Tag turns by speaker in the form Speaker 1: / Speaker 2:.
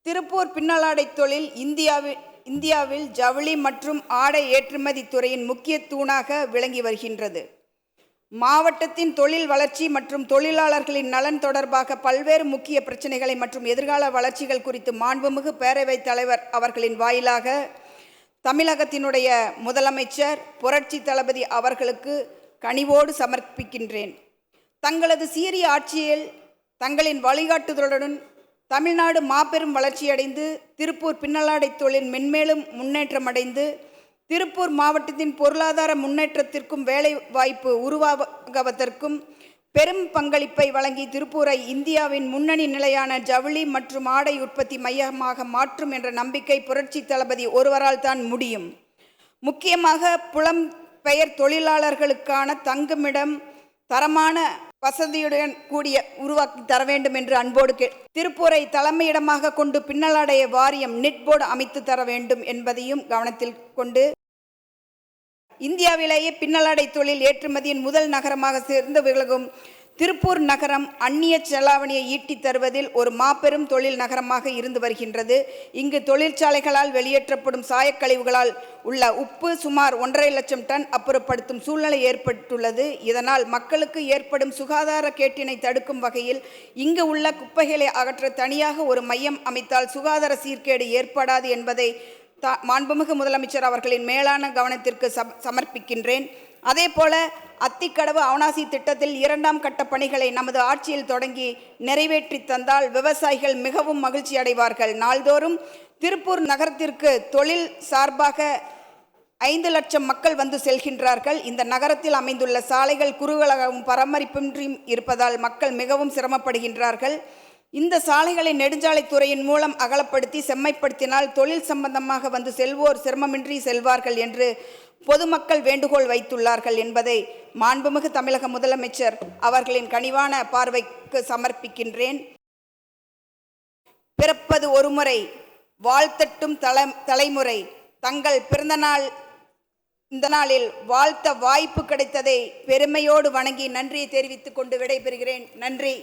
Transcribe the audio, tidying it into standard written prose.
Speaker 1: திருப்பூர் பின்னலாடை தொழில் இந்தியாவில் ஜவுளி மற்றும் ஆடை ஏற்றுமதி துறையின் முக்கிய தூணாக விளங்கி வருகின்றது. மாவட்டத்தின் தொழில் வளர்ச்சி மற்றும் தொழிலாளர்களின் நலன் தொடர்பாக பல்வேறு முக்கிய பிரச்சனைகளை மற்றும் எதிர்கால வளர்ச்சிகள் குறித்து மாண்புமிகு பேரவைத் தலைவர் அவர்களின் வாயிலாக தமிழகத்தினுடைய முதலமைச்சர் புரட்சி தளபதி அவர்களுக்கு கனிவோடு சமர்ப்பிக்கின்றேன். தங்களது சீரிய ஆட்சியில் தங்களின் வழிகாட்டுதலுடன் தமிழ்நாடு மாபெரும் வளர்ச்சியடைந்து திருப்பூர் பின்னலாடை தொழில் மென்மேலும் முன்னேற்றமடைந்து திருப்பூர் மாவட்டத்தின் பொருளாதார முன்னேற்றத்திற்கும் வேலை வாய்ப்பு உருவாகுவதற்கும் பெரும் பங்களிப்பை வழங்கி திருப்பூரை இந்தியாவின் முன்னணி நிலையான ஜவுளி மற்றும் ஆடை உற்பத்தி மையமாக மாற்றும் என்ற நம்பிக்கை புரட்சி தளபதி ஒருவரால் தான் முடியும். முக்கியமாக புலம்பெயர் தொழிலாளர்களுக்கான தங்குமிடம் தரமான வசதியுடன் கூடிய உருவாக்கி தர வேண்டும் என்று அன்போடு திருப்பூரை தலைமையிடமாக கொண்டு பின்னலாடை வாரியம் நிட் போர்டு அமைத்து தர வேண்டும் என்பதையும் கவனத்தில் கொண்டு இந்தியாவிலேயே பின்னலாடை தொழில் ஏற்றுமதியின் முதல் நகரமாக சேர்ந்து விளங்கும் திருப்பூர் நகரம் அந்நிய செலாவணியை ஈட்டி தருவதில் ஒரு மாபெரும் தொழில் நகரமாக இருந்து வருகின்றது. இங்கு தொழிற்சாலைகளால் வெளியேற்றப்படும் சாயக்கழிவுகளால் உள்ள உப்பு சுமார் 1.5 லட்சம் டன் அப்புறப்படுத்தும் சூழ்நிலை ஏற்பட்டுள்ளது. இதனால் மக்களுக்கு ஏற்படும் சுகாதார கேட்டினை தடுக்கும் வகையில் இங்கு உள்ள குப்பைகளை அகற்ற தனியாக ஒரு மையம் அமைத்தால் சுகாதார சீர்கேடு ஏற்படாது என்பதை மாண்புமிகு முதலமைச்சர் அவர்களின் மேலான கவனத்திற்கு சமர்ப்பிக்கின்றேன். அதே போல அத்திக்கடவு அவனாசி திட்டத்தில் 2ஆம் கட்ட பணிகளை நமது ஆட்சியில் தொடங்கி நிறைவேற்றி தந்தால் விவசாயிகள் மிகவும் மகிழ்ச்சி அடைவார்கள். நாள்தோறும் திருப்பூர் நகரத்திற்கு தொழில் சார்பாக 5 லட்சம் மக்கள் வந்து செல்கின்றார்கள். இந்த நகரத்தில் அமைந்துள்ள சாலைகள் குறுகலாகவும் பராமரிப்பின்றியும் இருப்பதால் மக்கள் மிகவும் சிரமப்படுகின்றார்கள். இந்த சாலைகளை நெடுஞ்சாலைத்துறையின் மூலம் அகலப்படுத்தி செம்மைப்படுத்தினால் தொழில் சம்பந்தமாக வந்து செல்வோர் சிரமமின்றி செல்வார்கள் என்று பொதுமக்கள் வேண்டுகோள் வைத்துள்ளார்கள் என்பதை மாண்புமிகு தமிழக முதலமைச்சர் அவர்களின் கனிவான பார்வைக்கு சமர்ப்பிக்கின்றேன். பிறப்பது ஒரு முறை, வாழ்த்தட்டும் தலைமுறை. தங்கள் பிறந்த நாள் இந்த நாளில் வாழ்த்த வாய்ப்பு கிடைத்ததை பெருமையோடு வணங்கி நன்றியை தெரிவித்துக் கொண்டு விடைபெறுகிறேன். நன்றி.